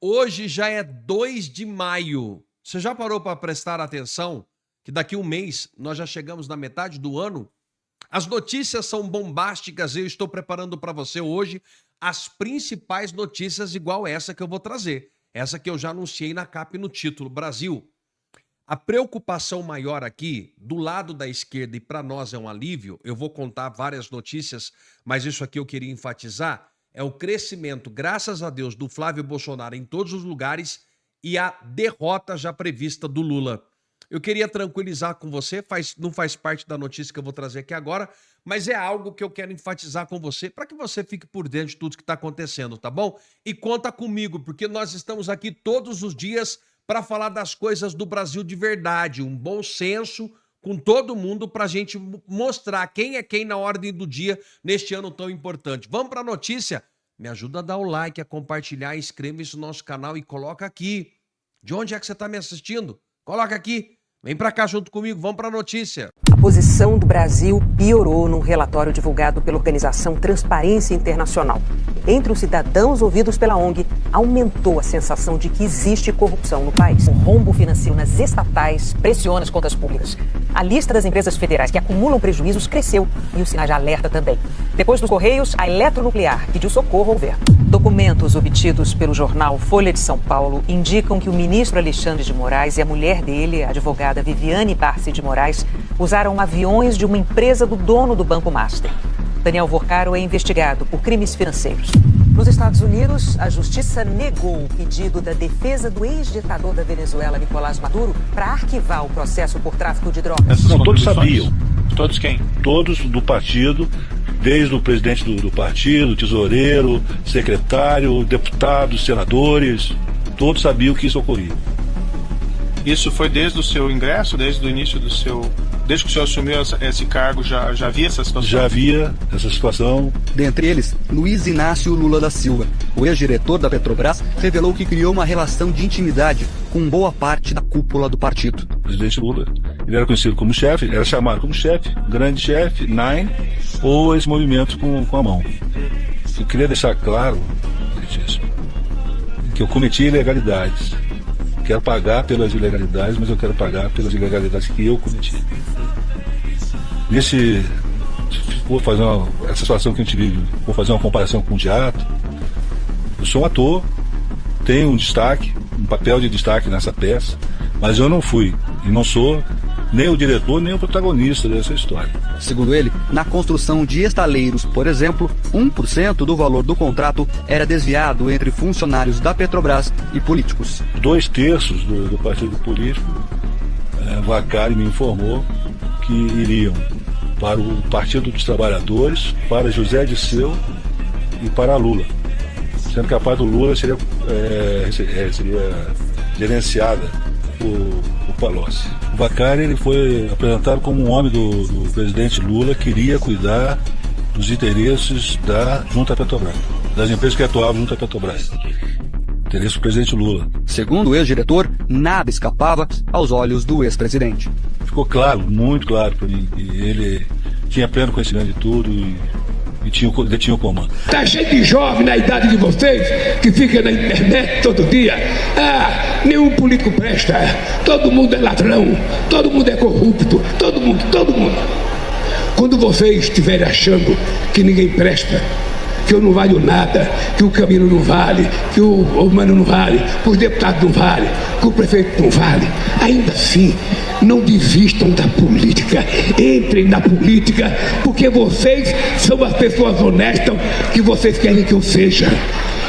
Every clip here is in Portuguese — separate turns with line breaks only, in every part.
Hoje já é 2 de maio. Você já parou para prestar atenção que daqui um mês nós já chegamos na metade do ano? As notícias são bombásticas e eu estou preparando para você hoje as principais notícias igual essa que eu vou trazer. Essa que eu já anunciei na capa e no título. Brasil, a preocupação maior aqui, do lado da esquerda, e para nós é um alívio, eu vou contar várias notícias, mas isso aqui eu queria enfatizar, é o crescimento, graças a Deus, do Flávio Bolsonaro em todos os lugares e a derrota já prevista do Lula. Eu queria tranquilizar com você, não faz parte da notícia que eu vou trazer aqui agora, mas é algo que eu quero enfatizar com você, para que você fique por dentro de tudo que está acontecendo, tá bom? E conta comigo, porque nós estamos aqui todos os dias para falar das coisas do Brasil de verdade, um bom senso com todo mundo para a gente mostrar quem é quem na ordem do dia neste ano tão importante. Vamos para a notícia? Me ajuda a dar o like, a compartilhar, inscreva-se no nosso canal e coloca aqui. De onde é que você está me assistindo? Coloca aqui. Vem para cá junto comigo, vamos para a notícia.
A posição do Brasil piorou num relatório divulgado pela organização Transparência Internacional. Entre os cidadãos ouvidos pela ONG, aumentou a sensação de que existe corrupção no país. O rombo financeiro nas estatais pressiona as contas públicas. A lista das empresas federais que acumulam prejuízos cresceu e os sinais de alerta também. Depois dos Correios, a Eletronuclear pediu socorro ao governo. Documentos obtidos pelo jornal Folha de São Paulo indicam que o ministro Alexandre de Moraes e a mulher dele, a advogada Viviane Barsi de Moraes, usaram aviões de uma empresa do dono do Banco Master. Daniel Vorcaro é investigado por crimes financeiros. Nos Estados Unidos, a justiça negou o pedido da defesa do ex-ditador da Venezuela, Nicolás Maduro, para arquivar o processo por tráfico de drogas.
Não, todos sabiam.
Todos quem?
Todos do partido, desde o presidente do partido, tesoureiro, secretário, deputados, senadores, todos sabiam que isso ocorria.
Isso foi desde o seu ingresso, desde o início do seu... Desde que o senhor assumiu esse cargo, já havia essa situação?
Já havia essa situação.
Dentre eles, Luiz Inácio Lula da Silva, o ex-diretor da Petrobras, revelou que criou uma relação de intimidade com boa parte da cúpula do partido.
O presidente Lula, ele era conhecido como chefe, era chamado como chefe, grande chefe, Nine, ou esse movimento com a mão. Eu queria deixar claro que eu cometi ilegalidades. Quero pagar pelas ilegalidades, mas eu quero pagar pelas ilegalidades que eu cometi. Vou fazer essa situação que a gente vive, vou fazer uma comparação com o teatro. Eu sou um ator, tenho um destaque, um papel de destaque nessa peça, mas eu não fui e não sou nem o diretor, nem o protagonista dessa história.
Segundo ele, na construção de estaleiros, por exemplo, 1% do valor do contrato era desviado entre funcionários da Petrobras e políticos.
2/3 do partido político, Vacari me informou que iriam para o Partido dos Trabalhadores, para José Disseu e para Lula. Sendo que a parte do Lula seria gerenciada por Palocci. O Vacari ele foi apresentado como um homem do presidente Lula que queria cuidar dos interesses junto à Petrobras, das empresas que atuavam junto à Petrobras. Interesse do presidente Lula.
Segundo o ex-diretor, nada escapava aos olhos do ex-presidente.
Ficou claro, muito claro para mim, que ele tinha pleno conhecimento de tudo e detinha o comando.
Tá cheio de jovem na idade de vocês que fica na internet todo dia. Nenhum político presta. Todo mundo é ladrão. Todo mundo é corrupto. Todo mundo. Quando vocês estiverem achando que ninguém presta, que eu não valho nada, que o Camilo não vale, que o Mano não vale, que os deputados não vale, que o prefeito não vale, ainda assim, não desistam da política, entrem na política, porque vocês são as pessoas honestas que vocês querem que eu seja.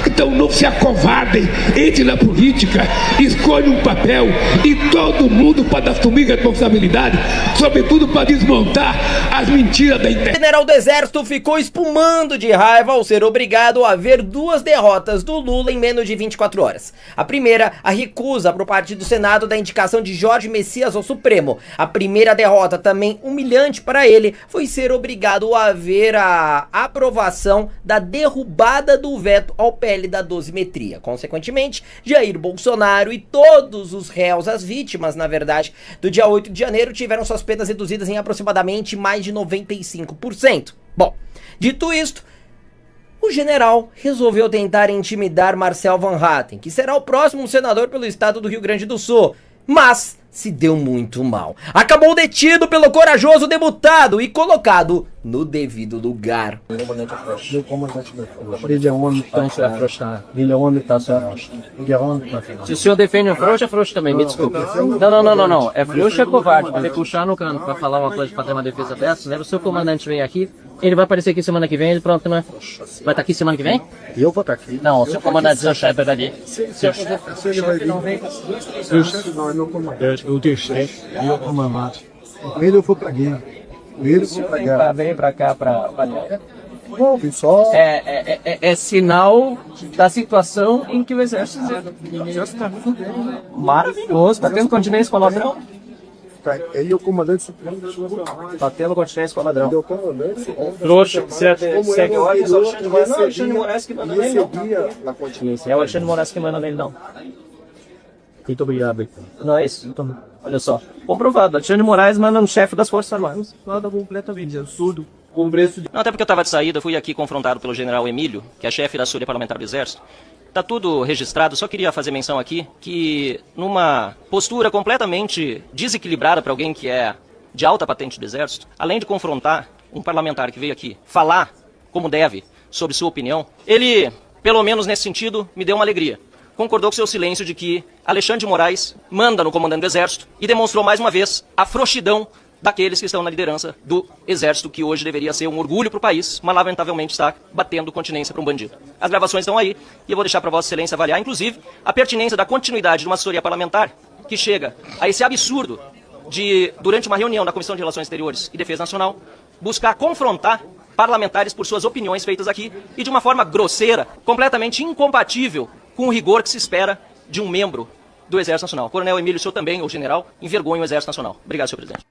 Então não se acovardem, entre na política, escolhe um papel e todo mundo pode assumir responsabilidade, sobretudo para desmontar as mentiras da internet.
O general do Exército ficou espumando de raiva ao ser obrigado a ver 2 derrotas do Lula em menos de 24 horas. A primeira, a recusa por parte do Senado da indicação de Jorge Messias ao Supremo. A primeira derrota, também humilhante para ele, foi ser obrigado a ver a aprovação da derrubada do veto ao PL da dosimetria. Consequentemente, Jair Bolsonaro e todos os réus, as vítimas, na verdade, do dia 8 de janeiro, tiveram suas penas reduzidas em aproximadamente mais de 95%. Bom, dito isto, o general resolveu tentar intimidar Marcel Van Hatten, que será o próximo senador pelo estado do Rio Grande do Sul, mas se deu muito mal. Acabou detido pelo corajoso deputado e colocado no devido lugar.
Ele é um homem que está se afrouxar. Ele é um homem que está se afrouxar. Se o senhor defende um frouxo, é frouxo também, me desculpe. Não. É frouxo é covarde. Vai puxar no canto para falar uma coisa, para ter uma defesa dessa, né? O seu comandante vem aqui, ele vai aparecer aqui semana que vem, ele pronto, não é frouxo. Vai estar aqui semana que vem? Eu vou estar aqui.
Não, o seu comandante, seu chefe dali.
Seu chefe não vem. Seu chefe não é meu comandante. Eu tenho chefe e eu comandante. Com ele eu vou para guerra. Vem pra cá pra Bom, pessoal. É sinal da situação em que o exército está maravilhoso, tá tendo continência com o ladrão. Ele é o comandante supremo da sua vontade. Tá tendo continência com o ladrão. Ele é o comandante. Trouxa, segue ordens, o Alexandre Moraes que manda nele, não. É o Alexandre Moraes que manda nele, não. Muito obrigado. Não é isso? Então, olha só. Comprovado. Alexandre Moraes manda no chefe das Forças Armadas. Nada completamente absurdo. Com preço de...
Não, até porque eu estava de saída, fui aqui confrontado pelo general Emílio, que é chefe da Assessoria Parlamentar do Exército. Tá tudo registrado, só queria fazer menção aqui que numa postura completamente desequilibrada para alguém que é de alta patente do Exército, além de confrontar um parlamentar que veio aqui falar como deve sobre sua opinião, ele, pelo menos nesse sentido, me deu uma alegria. Concordou com seu silêncio de que Alexandre de Moraes manda no comandante do Exército e demonstrou mais uma vez a frouxidão daqueles que estão na liderança do Exército, que hoje deveria ser um orgulho para o país, mas lamentavelmente está batendo continência para um bandido. As gravações estão aí e eu vou deixar para Vossa Excelência avaliar, inclusive, a pertinência da continuidade de uma assessoria parlamentar que chega a esse absurdo de, durante uma reunião da Comissão de Relações Exteriores e Defesa Nacional, buscar confrontar parlamentares por suas opiniões feitas aqui e de uma forma grosseira, completamente incompatível com o rigor que se espera de um membro do Exército Nacional. Coronel Emílio, o senhor também, ou general, envergonha o Exército Nacional. Obrigado, senhor presidente.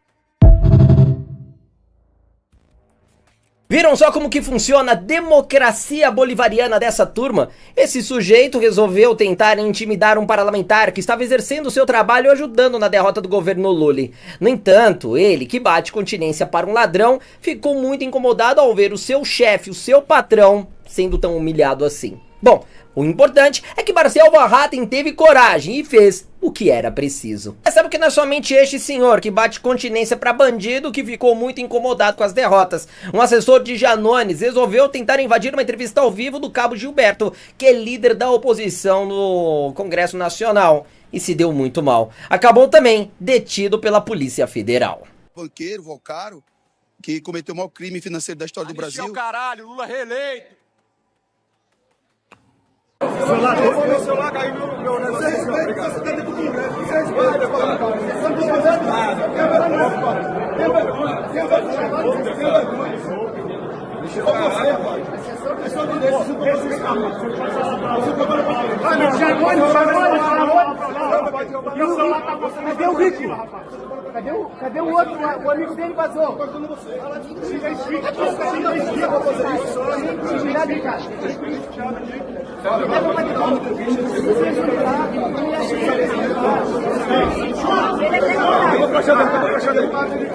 Viram só como que funciona a democracia bolivariana dessa turma? Esse sujeito resolveu tentar intimidar um parlamentar que estava exercendo seu trabalho ajudando na derrota do governo Lula. No entanto, ele, que bate continência para um ladrão, ficou muito incomodado ao ver o seu chefe, o seu patrão, sendo tão humilhado assim. Bom, o importante é que Marcel Van Hatten teve coragem e fez o que era preciso. Mas sabe que não é somente este senhor que bate continência para bandido que ficou muito incomodado com as derrotas. Um assessor de Janones resolveu tentar invadir uma entrevista ao vivo do cabo Gilberto, que é líder da oposição no Congresso Nacional, e se deu muito mal. Acabou também detido pela Polícia Federal.
Banqueiro, Volcaro, que cometeu o maior crime financeiro da história do Brasil.
Caralho, Lula reeleito.
Meu celular caiu, meu
Cadê o Rico? Cadê o outro? O amigo dele vazou.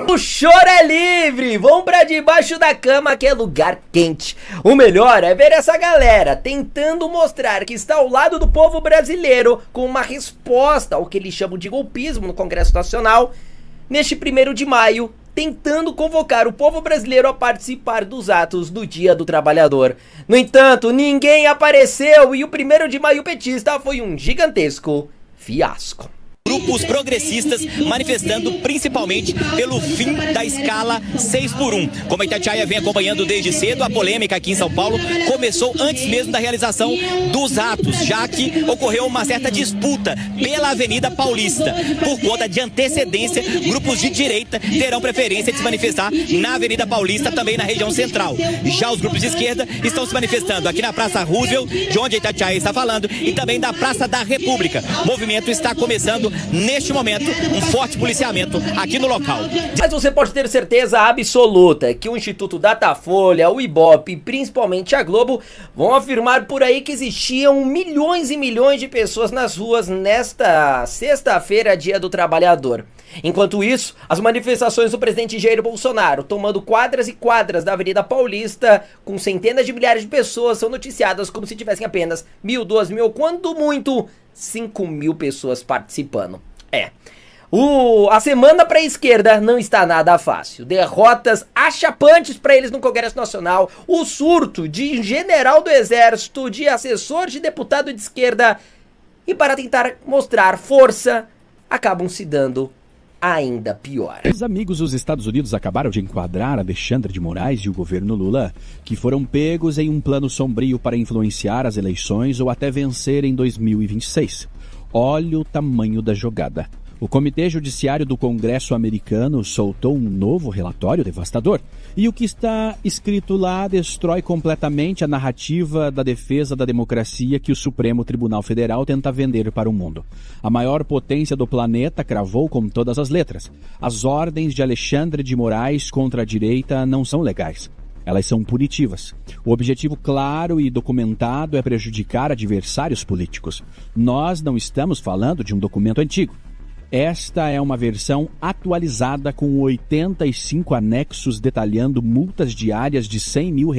O choro é livre! Vão pra debaixo da cama que é lugar quente. O melhor é ver essa galera tentando mostrar que está ao lado do povo brasileiro com uma resposta ao que eles chamam de golpismo no Congresso Nacional neste 1º de maio, tentando convocar o povo brasileiro a participar dos atos do Dia do Trabalhador. No entanto, ninguém apareceu e o 1º de maio petista foi um gigantesco fiasco.
Grupos progressistas manifestando principalmente pelo fim da escala 6x1. Como a Itatiaia vem acompanhando desde cedo, a polêmica aqui em São Paulo começou antes mesmo da realização dos atos, já que ocorreu uma certa disputa pela Avenida Paulista. Por conta de antecedência, grupos de direita terão preferência de se manifestar na Avenida Paulista, também na região central. Já os grupos de esquerda estão se manifestando aqui na Praça Roosevelt, de onde a Itatiaia está falando, e também da Praça da República. O movimento está começando neste momento, um forte policiamento aqui no local.
Mas você pode ter certeza absoluta que o Instituto Datafolha, o Ibope e principalmente a Globo vão afirmar por aí que existiam milhões e milhões de pessoas nas ruas nesta sexta-feira, dia do trabalhador. Enquanto isso, as manifestações do presidente Jair Bolsonaro, tomando quadras e quadras da Avenida Paulista, com centenas de milhares de pessoas, são noticiadas como se tivessem apenas 1.000, 2.000, ou quando muito, 5.000 pessoas participando. A semana para a esquerda não está nada fácil. Derrotas achapantes para eles no Congresso Nacional, o surto de general do Exército, de assessor de deputado de esquerda, e para tentar mostrar força, acabam se dando ainda pior.
Os amigos dos Estados Unidos acabaram de enquadrar Alexandre de Moraes e o governo Lula, que foram pegos em um plano sombrio para influenciar as eleições ou até vencer em 2026. Olha o tamanho da jogada. O Comitê Judiciário do Congresso americano soltou um novo relatório devastador. E o que está escrito lá destrói completamente a narrativa da defesa da democracia que o Supremo Tribunal Federal tenta vender para o mundo. A maior potência do planeta cravou com todas as letras: as ordens de Alexandre de Moraes contra a direita não são legais. Elas são punitivas. O objetivo claro e documentado é prejudicar adversários políticos. Nós não estamos falando de um documento antigo. Esta é uma versão atualizada com 85 anexos detalhando multas diárias de R$100 mil,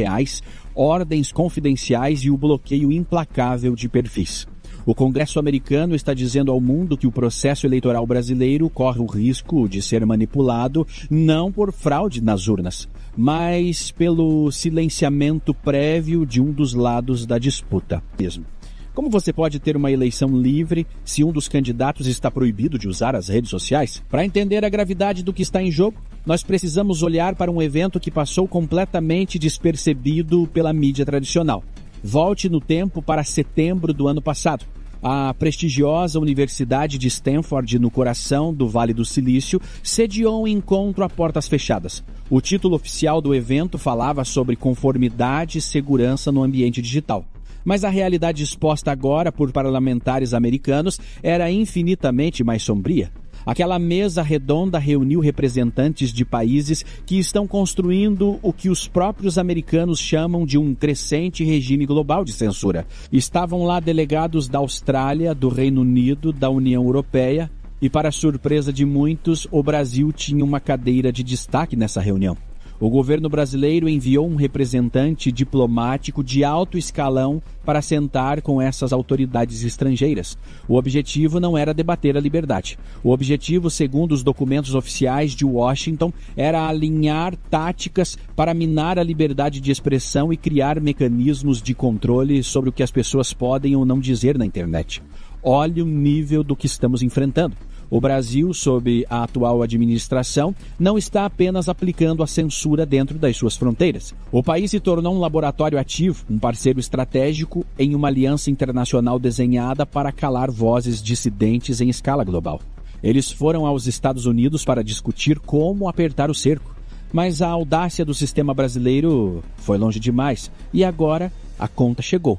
ordens confidenciais e o bloqueio implacável de perfis. O Congresso americano está dizendo ao mundo que o processo eleitoral brasileiro corre o risco de ser manipulado não por fraude nas urnas, mas pelo silenciamento prévio de um dos lados da disputa mesmo. Como você pode ter uma eleição livre se um dos candidatos está proibido de usar as redes sociais? Para entender a gravidade do que está em jogo, nós precisamos olhar para um evento que passou completamente despercebido pela mídia tradicional. Volte no tempo para setembro do ano passado. A prestigiosa Universidade de Stanford, no coração do Vale do Silício, sediou um encontro a portas fechadas. O título oficial do evento falava sobre conformidade e segurança no ambiente digital. Mas a realidade exposta agora por parlamentares americanos era infinitamente mais sombria. Aquela mesa redonda reuniu representantes de países que estão construindo o que os próprios americanos chamam de um crescente regime global de censura. Estavam lá delegados da Austrália, do Reino Unido, da União Europeia e, para surpresa de muitos, o Brasil tinha uma cadeira de destaque nessa reunião. O governo brasileiro enviou um representante diplomático de alto escalão para sentar com essas autoridades estrangeiras. O objetivo não era debater a liberdade. O objetivo, segundo os documentos oficiais de Washington, era alinhar táticas para minar a liberdade de expressão e criar mecanismos de controle sobre o que as pessoas podem ou não dizer na internet. Olhe o nível do que estamos enfrentando. O Brasil, sob a atual administração, não está apenas aplicando a censura dentro das suas fronteiras. O país se tornou um laboratório ativo, um parceiro estratégico em uma aliança internacional desenhada para calar vozes dissidentes em escala global. Eles foram aos Estados Unidos para discutir como apertar o cerco. Mas a audácia do sistema brasileiro foi longe demais e agora a conta chegou.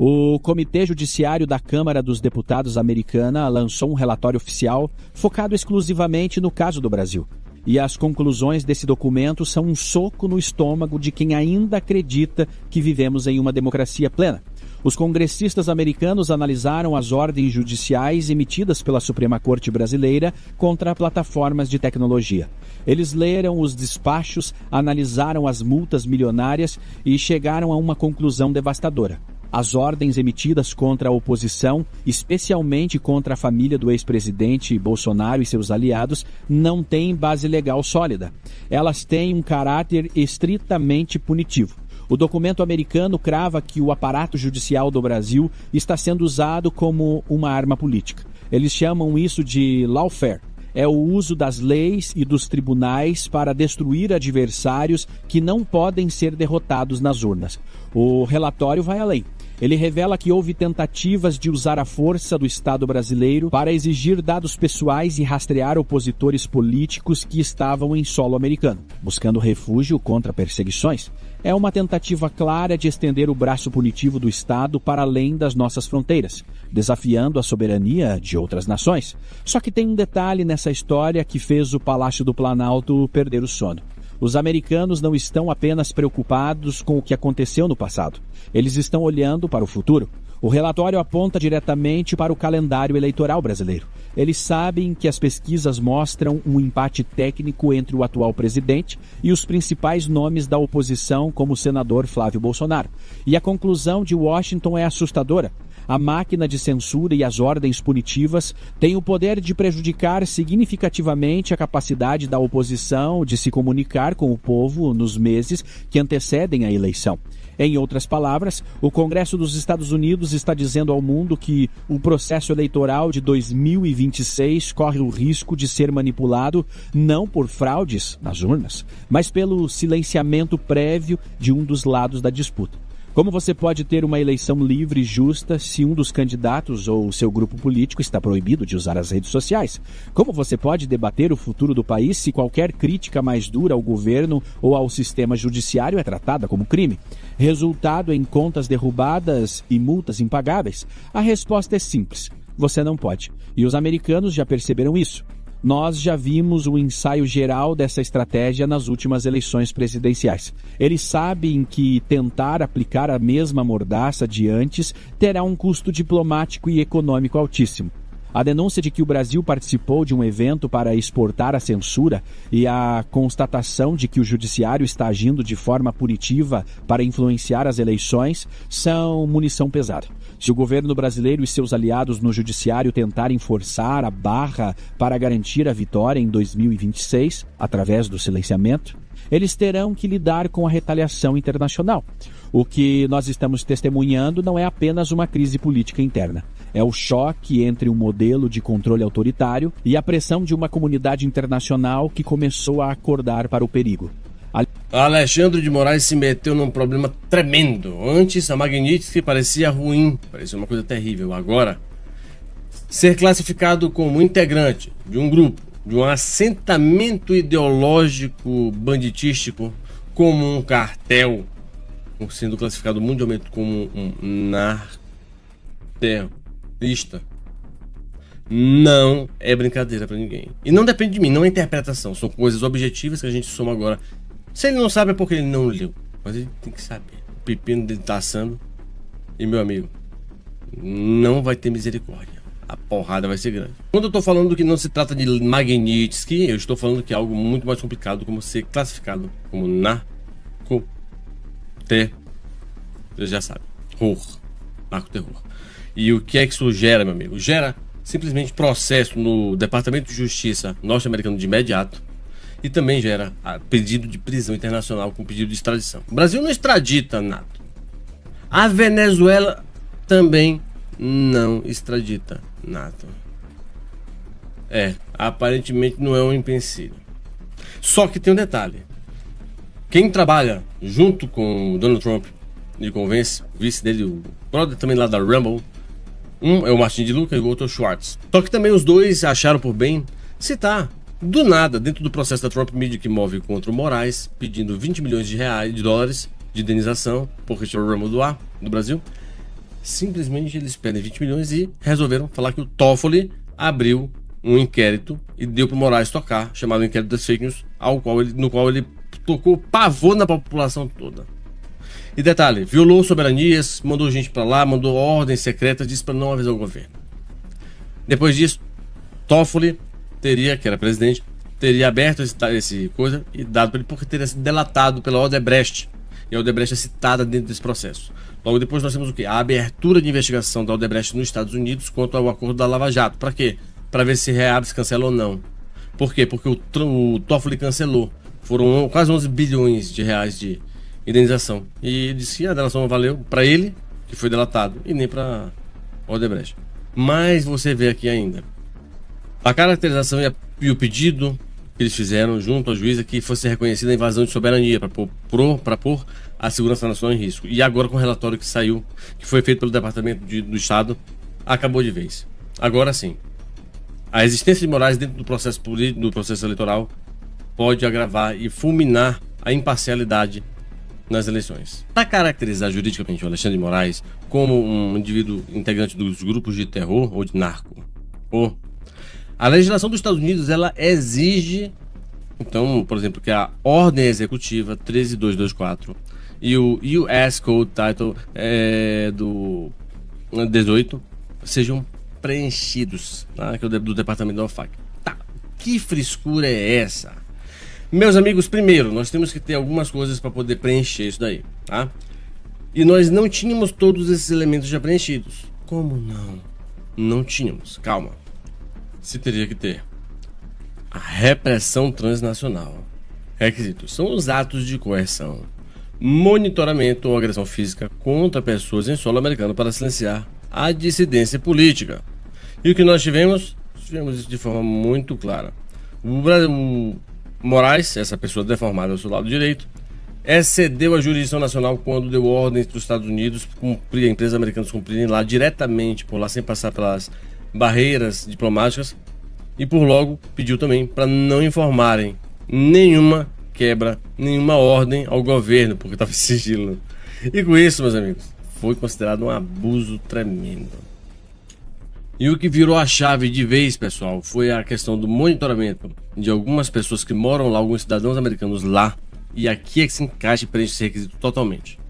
O Comitê Judiciário da Câmara dos Deputados americana lançou um relatório oficial focado exclusivamente no caso do Brasil. E as conclusões desse documento são um soco no estômago de quem ainda acredita que vivemos em uma democracia plena. Os congressistas americanos analisaram as ordens judiciais emitidas pela Suprema Corte Brasileira contra plataformas de tecnologia. Eles leram os despachos, analisaram as multas milionárias e chegaram a uma conclusão devastadora. As ordens emitidas contra a oposição, especialmente contra a família do ex-presidente Bolsonaro e seus aliados, não têm base legal sólida. Elas têm um caráter estritamente punitivo. O documento americano crava que o aparato judicial do Brasil está sendo usado como uma arma política. Eles chamam isso de lawfare. É o uso das leis e dos tribunais para destruir adversários que não podem ser derrotados nas urnas. O relatório vai além. Ele revela que houve tentativas de usar a força do Estado brasileiro para exigir dados pessoais e rastrear opositores políticos que estavam em solo americano, buscando refúgio contra perseguições. É uma tentativa clara de estender o braço punitivo do Estado para além das nossas fronteiras, desafiando a soberania de outras nações. Só que tem um detalhe nessa história que fez o Palácio do Planalto perder o sono. Os americanos não estão apenas preocupados com o que aconteceu no passado. Eles estão olhando para o futuro. O relatório aponta diretamente para o calendário eleitoral brasileiro. Eles sabem que as pesquisas mostram um empate técnico entre o atual presidente e os principais nomes da oposição, como o senador Flávio Bolsonaro. E a conclusão de Washington é assustadora. A máquina de censura e as ordens punitivas têm o poder de prejudicar significativamente a capacidade da oposição de se comunicar com o povo nos meses que antecedem a eleição. Em outras palavras, o Congresso dos Estados Unidos está dizendo ao mundo que o processo eleitoral de 2026 corre o risco de ser manipulado não por fraudes nas urnas, mas pelo silenciamento prévio de um dos lados da disputa. Como você pode ter uma eleição livre e justa se um dos candidatos ou seu grupo político está proibido de usar as redes sociais? Como você pode debater o futuro do país se qualquer crítica mais dura ao governo ou ao sistema judiciário é tratada como crime? Resultado em contas derrubadas e multas impagáveis? A resposta é simples: você não pode. E os americanos já perceberam isso. Nós já vimos o ensaio geral dessa estratégia nas últimas eleições presidenciais. Eles sabem que tentar aplicar a mesma mordaça de antes terá um custo diplomático e econômico altíssimo. A denúncia de que o Brasil participou de um evento para exportar a censura e a constatação de que o judiciário está agindo de forma punitiva para influenciar as eleições são munição pesada. Se o governo brasileiro e seus aliados no judiciário tentarem forçar a barra para garantir a vitória em 2026, através do silenciamento, eles terão que lidar com a retaliação internacional. O que nós estamos testemunhando não é apenas uma crise política interna. É o choque entre um modelo de controle autoritário e a pressão de uma comunidade internacional que começou a acordar para o perigo.
Alexandre de Moraes se meteu num problema tremendo. Antes, a Magnitsky parecia ruim, parecia uma coisa terrível. Agora, ser classificado como integrante de um grupo, de um assentamento ideológico banditístico, como um cartel, sendo classificado mundialmente como um narcoterrorista, não é brincadeira pra ninguém. E não depende de mim, não é interpretação. São coisas objetivas que a gente soma agora. Se ele não sabe é porque ele não leu, mas ele tem que saber. O pepino dele tá assando e, meu amigo, não vai ter misericórdia. A porrada vai ser grande. Quando eu tô falando que não se trata de Magnitsky, eu estou falando que é algo muito mais complicado, como ser classificado como narcoterror. Você já sabe. Narcoterror. E o que é que isso gera, meu amigo? Gera simplesmente processo no Departamento de Justiça norte-americano de imediato. E também gera pedido de prisão internacional com pedido de extradição. O Brasil não extradita nada. A Venezuela também não extradita nada. Aparentemente não é um empecilho. Só que tem um detalhe. Quem trabalha junto com o Donald Trump e convence, o vice dele, o brother também lá da Rumble, um é o Martin de Luca e o outro é o Schwartz. Só que também os dois acharam por bem citar do nada, dentro do processo da Trump Media que move contra o Moraes, pedindo 20 milhões de dólares de indenização por retirar o Rumble do ar do Brasil. Simplesmente eles pedem 20 milhões e resolveram falar que o Toffoli abriu um inquérito e deu pro Moraes tocar, chamado inquérito das fake news, no qual ele tocou pavor na população toda. E detalhe, violou soberanias, mandou gente pra lá, mandou ordens secretas, disse pra não avisar o governo. Depois disso, Toffoli teria, que era presidente, teria aberto esse coisa e dado para ele porque teria sido delatado pela Odebrecht. E a Odebrecht é citada dentro desse processo. Logo depois nós temos o quê? A abertura de investigação da Odebrecht nos Estados Unidos quanto ao acordo da Lava Jato. Para quê? Para ver se reabre, se cancela ou não. Por quê? Porque o Toffoli cancelou. Foram quase 11 bilhões de reais de indenização. E ele disse que a delação não valeu para ele, que foi delatado, e nem para Odebrecht. Mas você vê aqui ainda a caracterização e o pedido que eles fizeram junto ao juiz é que fosse reconhecida a invasão de soberania para pôr a segurança nacional em risco. E agora com o relatório que saiu, que foi feito pelo Departamento do Estado, acabou de vez. Agora sim, a existência de Moraes dentro do processo político, do processo eleitoral, pode agravar e fulminar a imparcialidade nas eleições. Para caracterizar juridicamente o Alexandre de Moraes como um indivíduo integrante dos grupos de terror ou de narco, a legislação dos Estados Unidos, ela exige, então, por exemplo, que a Ordem Executiva 13224 e o US Code Title do 18 sejam preenchidos, tá? Que é do Departamento da OFAC. Tá, que frescura é essa? Meus amigos, primeiro, nós temos que ter algumas coisas para poder preencher isso daí, tá? E nós não tínhamos todos esses elementos já preenchidos. Como não? Não tínhamos, calma. Se teria que ter a repressão transnacional. Requisitos são os atos de coerção, monitoramento ou agressão física contra pessoas em solo americano para silenciar a dissidência política. E o que nós tivemos? Tivemos isso de forma muito clara. O Moraes, essa pessoa deformada ao seu lado direito, excedeu a jurisdição nacional quando deu ordens para os Estados Unidos cumprir, empresas americanas cumprirem lá diretamente por lá, sem passar pelas barreiras diplomáticas, e por logo pediu também para não informarem nenhuma quebra, nenhuma ordem ao governo, porque estava em sigilo. E com isso, meus amigos, foi considerado um abuso tremendo. E o que virou a chave de vez, pessoal, foi a questão do monitoramento de algumas pessoas que moram lá, alguns cidadãos americanos lá, e aqui é que se encaixa e preenche esse requisito totalmente.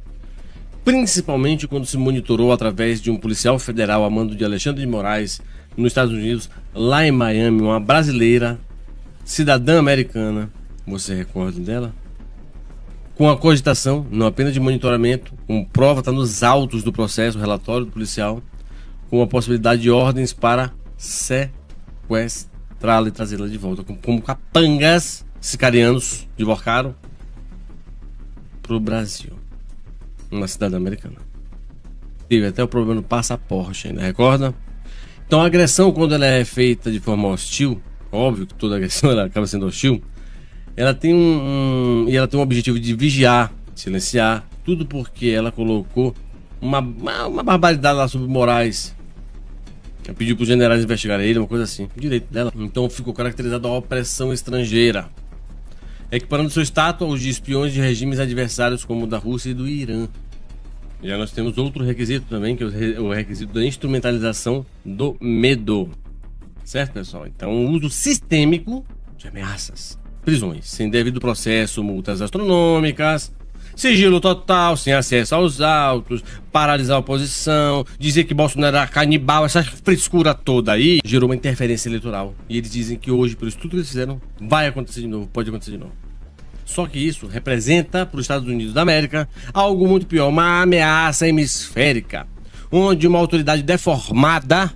Principalmente quando se monitorou através de um policial federal a mando de Alexandre de Moraes nos Estados Unidos, lá em Miami, uma brasileira, cidadã americana, você recorda dela? Com a cogitação, não apenas de monitoramento, com prova, está nos autos do processo, o relatório do policial, com a possibilidade de ordens para sequestrá-la e trazê-la de volta, como capangas sicarianos deslocaram para o Brasil. Uma cidadã americana. Teve até o problema do passaporte, ainda recorda? Então a agressão, quando ela é feita de forma hostil, óbvio que toda agressão ela acaba sendo hostil, ela tem um objetivo de vigiar, silenciar, tudo porque ela colocou uma barbaridade lá sobre Moraes. Ela pediu para os generais investigarem ele, uma coisa assim, direito dela. Então ficou caracterizado a opressão estrangeira, equiparando seu status aos de espiões de regimes adversários como o da Rússia e do Irã. Já nós temos outro requisito também, que é o requisito da instrumentalização do medo. Certo, pessoal? Então, o uso sistêmico de ameaças, prisões, sem devido processo, multas astronômicas, sigilo total, sem acesso aos autos, paralisar a oposição, dizer que Bolsonaro era canibal, essa frescura toda aí, gerou uma interferência eleitoral. E eles dizem que hoje, pelo estudo que eles fizeram, vai acontecer de novo, pode acontecer de novo. Só que isso representa para os Estados Unidos da América algo muito pior, uma ameaça hemisférica, onde uma autoridade deformada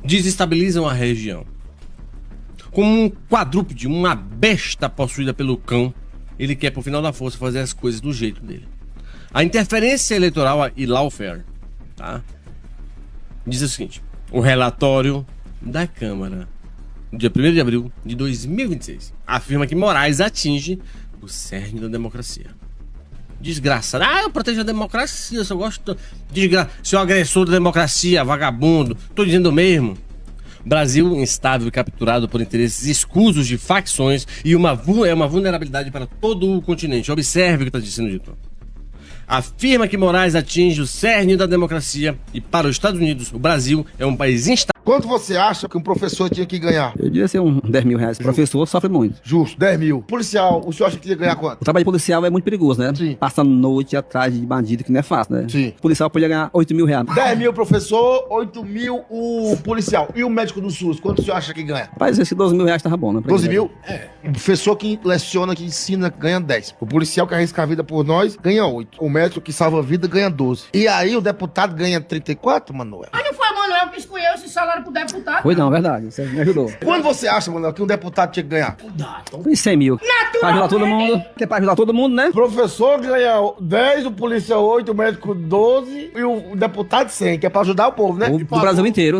desestabiliza uma região. Como um quadrúpede, uma besta possuída pelo cão, ele quer, por final da força, fazer as coisas do jeito dele. A interferência eleitoral e lawfare, tá? Diz o seguinte: o relatório da Câmara, dia 1º de abril de 2026, afirma que Moraes atinge o cerne da democracia. Desgraçado. Eu protejo a democracia, eu só gosto. Seu agressor da democracia, vagabundo. Tô dizendo mesmo. Brasil instável e capturado por interesses escusos de facções e uma vulnerabilidade para todo o continente. Observe o que está dizendo dito. Afirma que Moraes atinge o cerne da democracia e para os Estados Unidos, o Brasil é um país instável.
Quanto você acha que um professor tinha que ganhar?
Eu devia ser uns 10 mil reais. O professor sofre muito.
Justo, 10 mil. Policial, o senhor acha que tinha que ganhar quanto?
O trabalho policial é muito perigoso, né? Sim. Passando noite atrás de bandido, que não é fácil, né?
Sim.
O policial podia ganhar 8 mil reais.
10 mil professor, 8 mil o policial. E o médico do SUS, quanto o senhor acha que ganha?
Rapaz, esse 12 mil reais tava bom, né?
12 mil? É. O professor que leciona, que ensina, ganha 10. O policial que arrisca a vida por nós, ganha 8. O médico que salva a vida, ganha 12. E aí o deputado ganha 34, Manuel?
Mas não foi o Manuel que escolheu esse salário pro deputado?
Foi não, verdade. Você me ajudou.
Quando você acha, Manuel, que um deputado tinha que ganhar?
Foi 100 mil. Pra ajudar todo mundo. Que é pra ajudar todo mundo, né?
O professor ganha 10, o policial 8, o médico 12 e o deputado 100, que é pra ajudar o povo, né?
O Brasil inteiro.